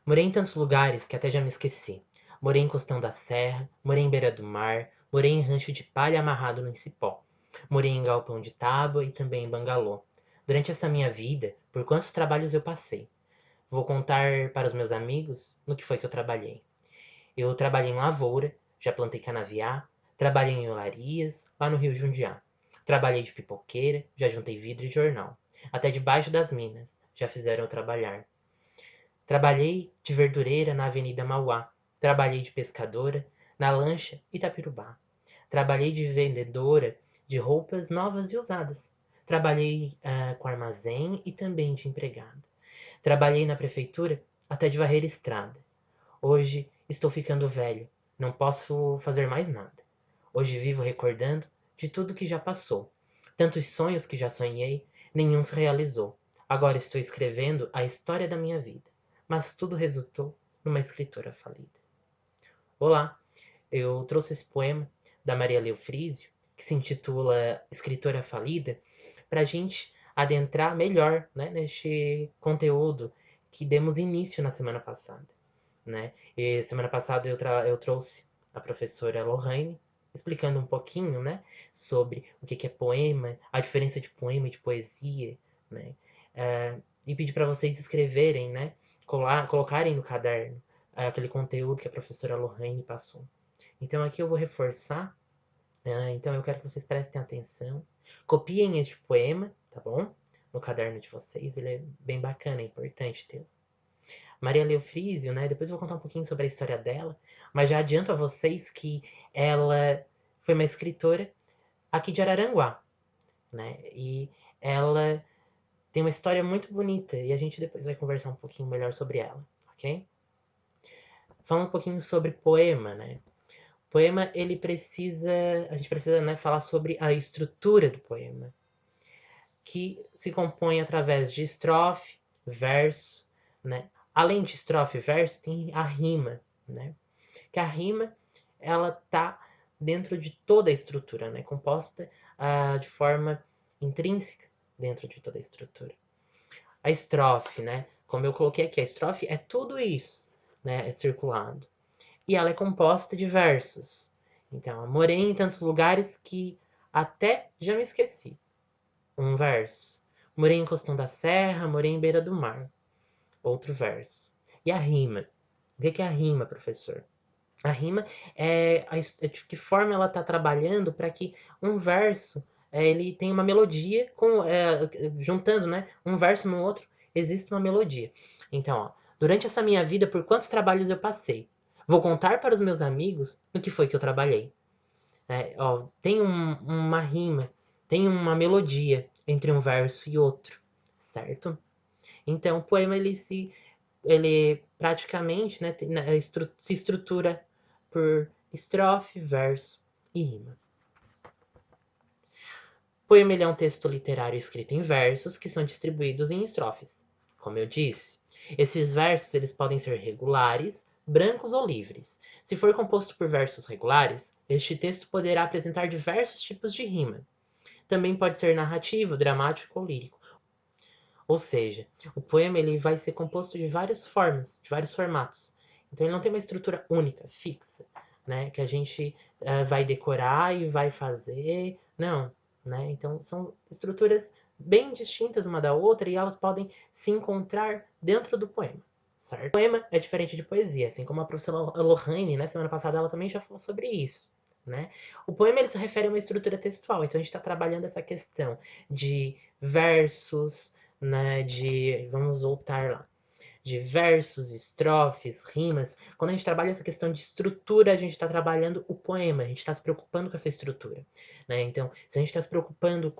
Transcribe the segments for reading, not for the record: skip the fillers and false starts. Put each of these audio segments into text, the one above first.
Morei em tantos lugares que até já me esqueci. Morei em Costão da Serra, morei em beira do mar, morei em rancho de palha amarrado no cipó. Morei em galpão de tábua e também em bangalô. Durante essa minha vida, por quantos trabalhos eu passei? Vou contar para os meus amigos no que foi que eu trabalhei. Eu trabalhei em lavoura, já plantei canaviá, trabalhei em olarias, lá no Rio Jundiá. Trabalhei de pipoqueira, já juntei vidro e jornal. Até debaixo das minas, já fizeram eu trabalhar. Trabalhei de verdureira na Avenida Mauá. Trabalhei de pescadora na lancha Itapirubá. Trabalhei de vendedora de roupas novas e usadas. Trabalhei com armazém e também de empregada. Trabalhei na prefeitura até de varrer estrada. Hoje estou ficando velho, não posso fazer mais nada. Hoje vivo recordando de tudo que já passou. Tantos sonhos que já sonhei, nenhum se realizou. Agora estou escrevendo a história da minha vida, mas tudo resultou numa escritora falida. Olá, eu trouxe esse poema da Maria Leofrísio, que se intitula Escritora Falida, para a gente adentrar melhor, né, neste conteúdo que demos início na semana passada. Né? E semana passada eu trouxe a professora Lohane explicando um pouquinho, né, sobre o que é poema, a diferença de poema e de poesia, né? E pedi para vocês escreverem, né, colocarem no caderno aquele conteúdo que a professora Lohane passou. Então aqui eu vou reforçar, então eu quero que vocês prestem atenção, copiem este poema, tá bom? No caderno de vocês, ele é bem bacana, é importante ter. Maria Leofrísio, né? Depois eu vou contar um pouquinho sobre a história dela, mas já adianto a vocês que ela foi uma escritora aqui de Araranguá, né? E ela tem uma história muito bonita e a gente depois vai conversar um pouquinho melhor sobre ela, ok? Falando um pouquinho sobre poema, né? Poema, ele precisa, a gente precisa, né, falar sobre a estrutura do poema, que se compõe através de estrofe, verso, né? Além de estrofe e verso, tem a rima, né? Que a rima ela tá dentro de toda a estrutura, né? Composta de forma intrínseca dentro de toda a estrutura. A estrofe, né? Como eu coloquei aqui, a estrofe é tudo isso, né? É circulado. E ela é composta de versos. Então, morei em tantos lugares que até já me esqueci. Um verso. Morei em Costão da Serra, morei em beira do mar. Outro verso. E a rima? O que é a rima, professor? A rima é de que forma ela está trabalhando para que um verso ele tenha uma melodia juntando, né, um verso no outro existe uma melodia. Então, ó, durante essa minha vida, por quantos trabalhos eu passei? Vou contar para os meus amigos no que foi que eu trabalhei. Ó, tem uma rima, tem uma melodia entre um verso e outro, certo? Então, o poema ele praticamente, né, se estrutura por estrofe, verso e rima. O poema é um texto literário escrito em versos que são distribuídos em estrofes. Como eu disse, esses versos eles podem ser regulares, brancos ou livres. Se for composto por versos regulares, este texto poderá apresentar diversos tipos de rima. Também pode ser narrativo, dramático ou lírico. Ou seja, o poema ele vai ser composto de várias formas, de vários formatos. Então ele não tem uma estrutura única, fixa, né? Que a gente vai decorar e vai fazer. Não, né? Então são estruturas bem distintas uma da outra e elas podem se encontrar dentro do poema, certo? O poema é diferente de poesia, assim como a professora Lohane, né? Semana passada ela também já falou sobre isso. Né? O poema ele se refere a uma estrutura textual, então a gente está trabalhando essa questão de versos, né, vamos voltar lá, de versos, estrofes, rimas. Quando a gente trabalha essa questão de estrutura, a gente está trabalhando o poema, a gente está se preocupando com essa estrutura, né? Então, se a gente está se preocupando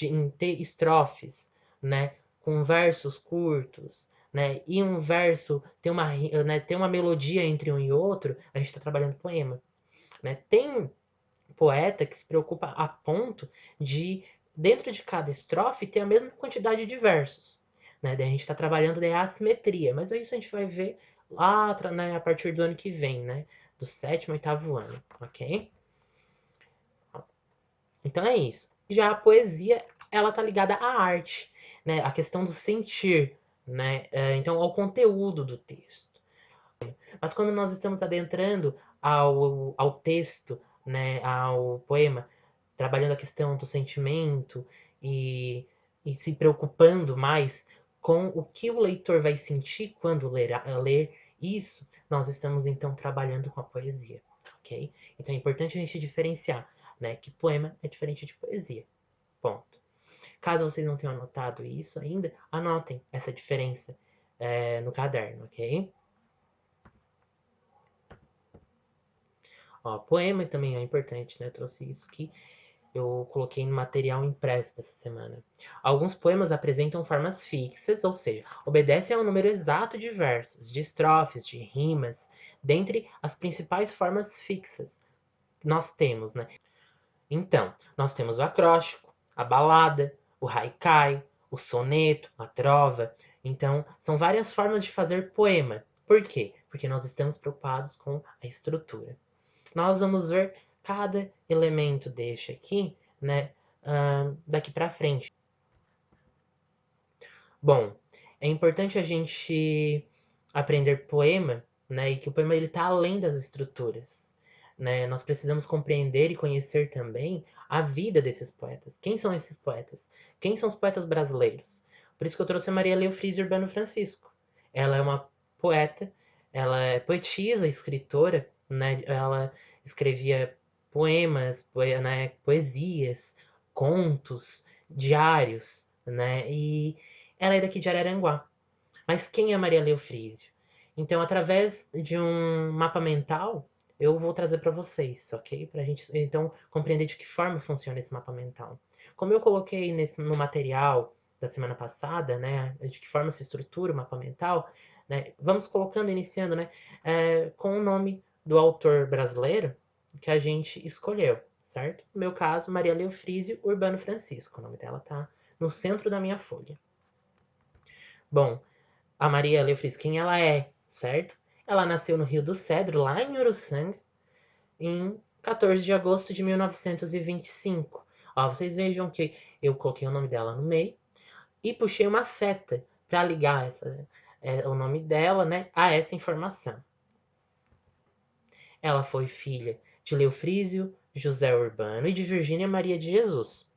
em ter estrofes, né, com versos curtos, né, e um verso tem uma melodia entre um e outro, a gente está trabalhando poema, né? Tem poeta que se preocupa a ponto de, dentro de cada estrofe, ter a mesma quantidade de versos. Né? Daí a gente está trabalhando daí a assimetria, mas isso a gente vai ver lá, né, a partir do ano que vem, né? Do sétimo, oitavo ano, ok? Então é isso. Já a poesia, ela tá ligada à arte, né? A questão do sentir, né? Então, ao conteúdo do texto. Mas quando nós estamos adentrando ao texto, né, ao poema, trabalhando a questão do sentimento e se preocupando mais com o que o leitor vai sentir quando ler isso, nós estamos então trabalhando com a poesia, ok? Então é importante a gente diferenciar, né, que poema é diferente de poesia, ponto. Caso vocês não tenham anotado isso ainda, anotem essa diferença no caderno, ok? Ó, poema também é importante, né? Eu trouxe isso que eu coloquei no material impresso dessa semana. Alguns poemas apresentam formas fixas, ou seja, obedecem ao número exato de versos, de estrofes, de rimas, dentre as principais formas fixas nós temos, né? Então, nós temos o acróstico, a balada, o haikai, o soneto, a trova. Então, são várias formas de fazer poema. Por quê? Porque nós estamos preocupados com a estrutura. Nós vamos ver cada elemento deste aqui, né, daqui para frente. Bom, é importante a gente aprender poema, né, e que o poema ele está além das estruturas. Né? Nós precisamos compreender e conhecer também a vida desses poetas. Quem são esses poetas? Quem são os poetas brasileiros? Por isso que eu trouxe a Maria Leofrísia Urbano Francisco. Ela é uma poeta, ela é poetisa, escritora, né? Ela escrevia poemas, né? Poesias, contos, diários, né? E ela é daqui de Araranguá. Mas quem é Maria Leofrísio? Então, através de um mapa mental, eu vou trazer para vocês, ok? Para a gente então compreender de que forma funciona esse mapa mental. Como eu coloquei no material da semana passada, né? De que forma se estrutura o mapa mental, né? Vamos colocando, iniciando, né? Com o nome do autor brasileiro que a gente escolheu, certo? No meu caso, Maria Leofrísio Urbano Francisco. O nome dela tá no centro da minha folha. Bom, a Maria Leofris, quem ela é, certo? Ela nasceu no Rio do Cedro, lá em Uruçanga, em 14 de agosto de 1925. Ó, vocês vejam que eu coloquei o nome dela no meio e puxei uma seta para ligar o nome dela, né, a essa informação. Ela foi filha de Leofrísio José Urbano e de Virgínia Maria de Jesus.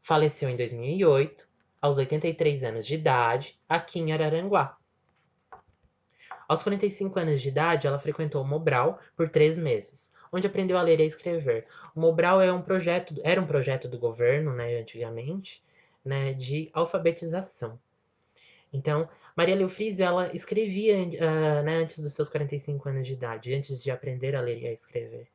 Faleceu em 2008, aos 83 anos de idade, aqui em Araranguá. Aos 45 anos de idade, ela frequentou o Mobral por 3 meses, onde aprendeu a ler e a escrever. O Mobral era um projeto do governo, né, antigamente, né, de alfabetização. Então, Maria Leofrísio, ela escrevia né, antes dos seus 45 anos de idade, antes de aprender a ler e a escrever.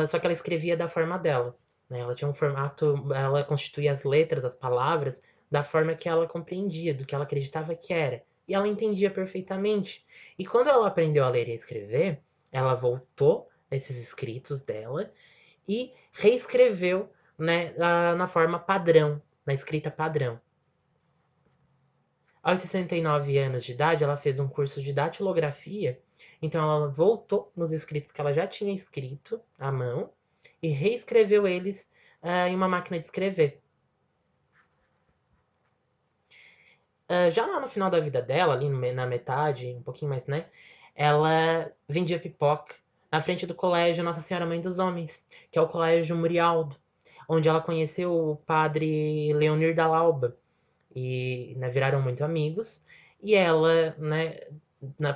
Só que ela escrevia da forma dela. Né? Ela tinha um formato, ela constituía as letras, as palavras, da forma que ela compreendia, do que ela acreditava que era. E ela entendia perfeitamente. E quando ela aprendeu a ler e a escrever, ela voltou esses escritos dela e reescreveu, né, na forma padrão, na escrita padrão. Aos 69 anos de idade, ela fez um curso de datilografia, então ela voltou nos escritos que ela já tinha escrito à mão e reescreveu eles em uma máquina de escrever. Já lá no final da vida dela, ali na metade, um pouquinho mais, né? Ela vendia pipoca na frente do colégio Nossa Senhora Mãe dos Homens, que é o colégio Murialdo, onde ela conheceu o padre Leonir da Lauba e, né, viraram muito amigos. E ela, né,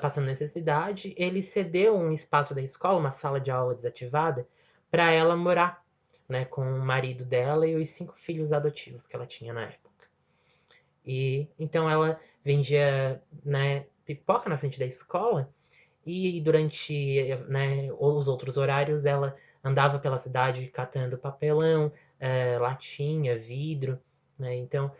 passando necessidade, ele cedeu um espaço da escola, uma sala de aula desativada, para ela morar, né, com o marido dela e os 5 filhos adotivos que ela tinha na época. E então ela vendia, né, pipoca na frente da escola e durante, né, os outros horários ela andava pela cidade catando papelão, latinha, vidro, né? Então,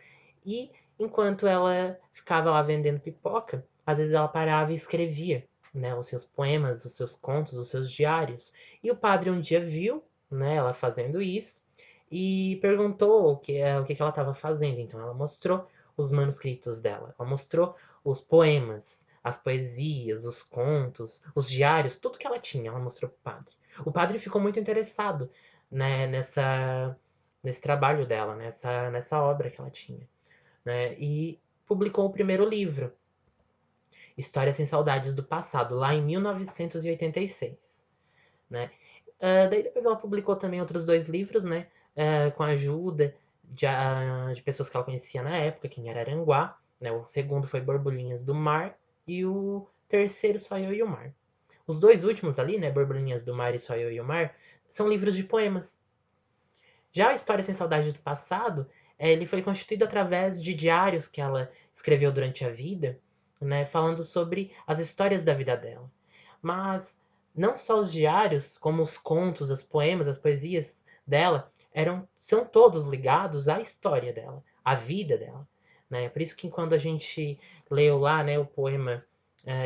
e enquanto ela ficava lá vendendo pipoca, às vezes ela parava e escrevia, né, os seus poemas, os seus contos, os seus diários. E o padre um dia viu, né, ela fazendo isso e perguntou o que ela estava fazendo. Então ela mostrou os manuscritos dela, ela mostrou os poemas, as poesias, os contos, os diários, tudo que ela tinha, ela mostrou pro padre. O padre ficou muito interessado, né, nesse trabalho dela, nessa obra que ela tinha. né? E publicou o primeiro livro, História Sem Saudades do Passado, lá em 1986, né? Daí depois ela publicou também outros 2 livros, né? Com a ajuda de pessoas que ela conhecia na época, aqui em Araranguá, né? O segundo foi Borbulhinhas do Mar e o terceiro Só Eu e o Mar. Os 2 últimos ali, né? Borbulhinhas do Mar e Só Eu e o Mar, são livros de poemas. Já a História Sem Saudade do Passado, ele foi constituído através de diários que ela escreveu durante a vida, né, falando sobre as histórias da vida dela. Mas não só os diários, como os contos, os poemas, as poesias dela, são todos ligados à história dela, à vida dela. Né? Por isso que quando a gente leu lá, né, o poema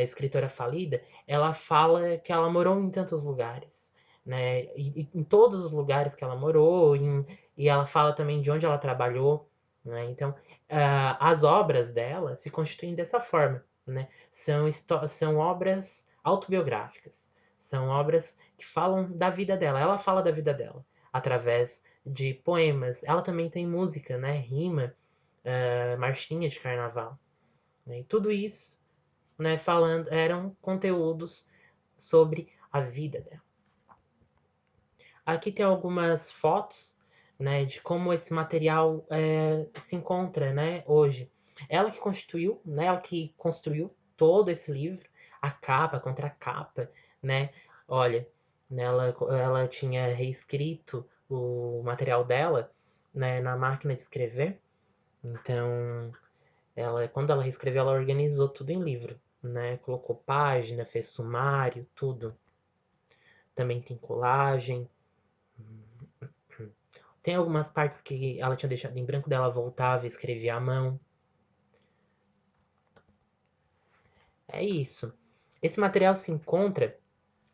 Escritora Falida, ela fala que ela morou em tantos lugares, né? E em todos os lugares que ela morou, e ela fala também de onde ela trabalhou, né? Então, as obras dela se constituem dessa forma, né? São obras autobiográficas, são obras que falam da vida dela. Ela fala da vida dela através de poemas. Ela também tem música, né? Rima, marchinha de carnaval, né? E tudo isso, né? Falando, eram conteúdos sobre a vida dela. Aqui tem algumas fotos, né, de como esse material se encontra, né, hoje. Ela que constituiu, né, ela que construiu todo esse livro, a capa, a contracapa, né? Olha, ela tinha reescrito o material dela, né, na máquina de escrever. Então, quando ela reescreveu, ela organizou tudo em livro, né? Colocou página, fez sumário, tudo. Também tem colagem. Tem algumas partes que ela tinha deixado em branco, dela voltava e escrevia à mão. É isso. Esse material se encontra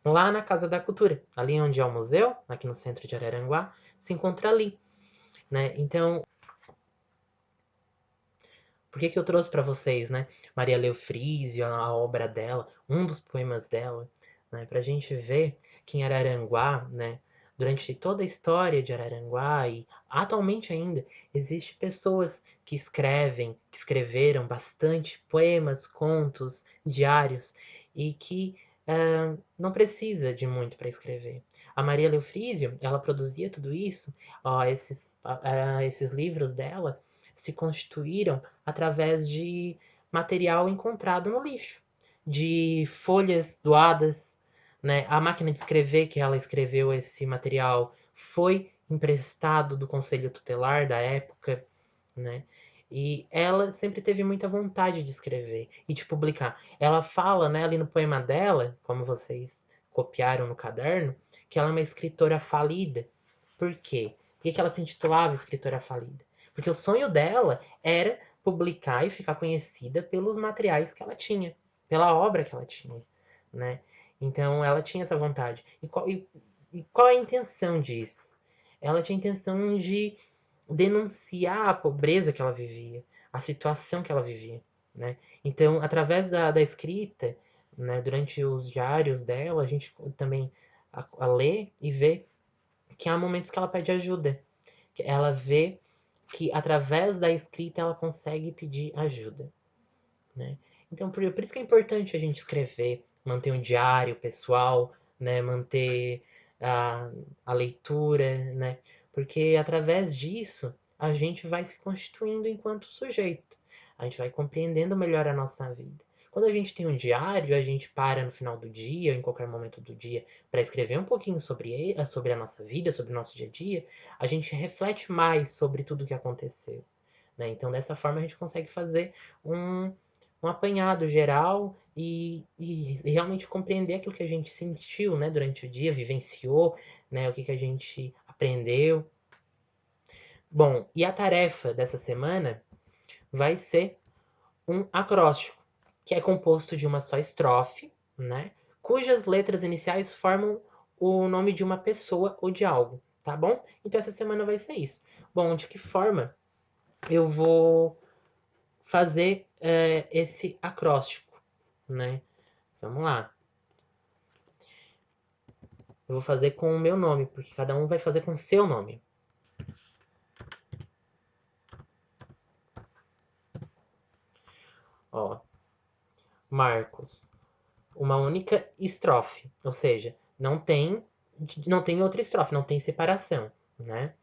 lá na Casa da Cultura, ali onde é o museu, aqui no centro de Araranguá, se encontra ali, né? Então, por que eu trouxe para vocês, né? Maria Leofrísio, a obra dela, um dos poemas dela, né? Para a gente ver que em Araranguá, né? Durante toda a história de Araranguá e atualmente ainda, existe pessoas que escreveram bastante poemas, contos, diários e que não precisa de muito para escrever. A Maria Leofrísio, ela produzia tudo isso, ó, esses livros dela se constituíram através de material encontrado no lixo, de folhas doadas, né? A máquina de escrever que ela escreveu esse material foi emprestado do conselho tutelar da época, né? E ela sempre teve muita vontade de escrever e de publicar. Ela fala, né, ali no poema dela, como vocês copiaram no caderno, que ela é uma escritora falida. Por quê? Por que ela se intitulava escritora falida? Porque o sonho dela era publicar e ficar conhecida pelos materiais que ela tinha, pela obra que ela tinha, né? Então ela tinha essa vontade. E qual é a intenção disso? Ela tinha a intenção de denunciar a pobreza que ela vivia, a situação que ela vivia, né? Então, através da escrita, né, durante os diários dela, a gente também a lê e vê que há momentos que ela pede ajuda, que ela vê que através da escrita ela consegue pedir ajuda, né? Então, por isso que é importante a gente escrever, manter um diário pessoal, né? Manter a, a leitura, né? Porque através disso a gente vai se constituindo enquanto sujeito. A gente vai compreendendo melhor a nossa vida. Quando a gente tem um diário, a gente para no final do dia, em qualquer momento do dia, para escrever um pouquinho sobre a nossa vida, sobre o nosso dia a dia, a gente reflete mais sobre tudo o que aconteceu, né? Então, dessa forma, a gente consegue fazer um, um apanhado geral e realmente compreender aquilo que a gente sentiu, né, durante o dia, vivenciou, né, o que a gente aprendeu. Bom, e a tarefa dessa semana vai ser um acróstico, que é composto de uma só estrofe, né, cujas letras iniciais formam o nome de uma pessoa ou de algo, tá bom? Então essa semana vai ser isso. Bom, de que forma eu vou fazer esse acróstico, né? Vamos lá. Eu vou fazer com o meu nome, porque cada um vai fazer com o seu nome. Ó, Marcos, uma única estrofe, ou seja, não tem outra estrofe, não tem separação, né?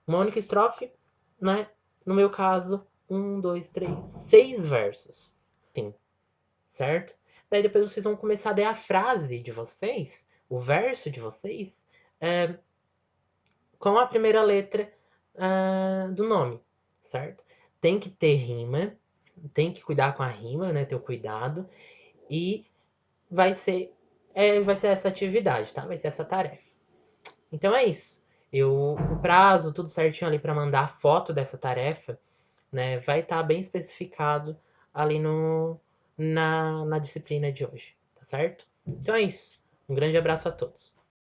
Uma única estrofe, né? No meu caso, 6 versos. Sim, certo? Daí depois vocês vão começar a dar a frase de vocês, o verso de vocês, com a primeira letra do nome, certo? Tem que ter rima, tem que cuidar com a rima, né? Ter o cuidado. E vai ser essa atividade, tá? Vai ser essa tarefa. Então é isso. O prazo, tudo certinho ali para mandar a foto dessa tarefa, né? Vai estar bem especificado ali na disciplina de hoje, tá certo? Então é isso. Um grande abraço a todos.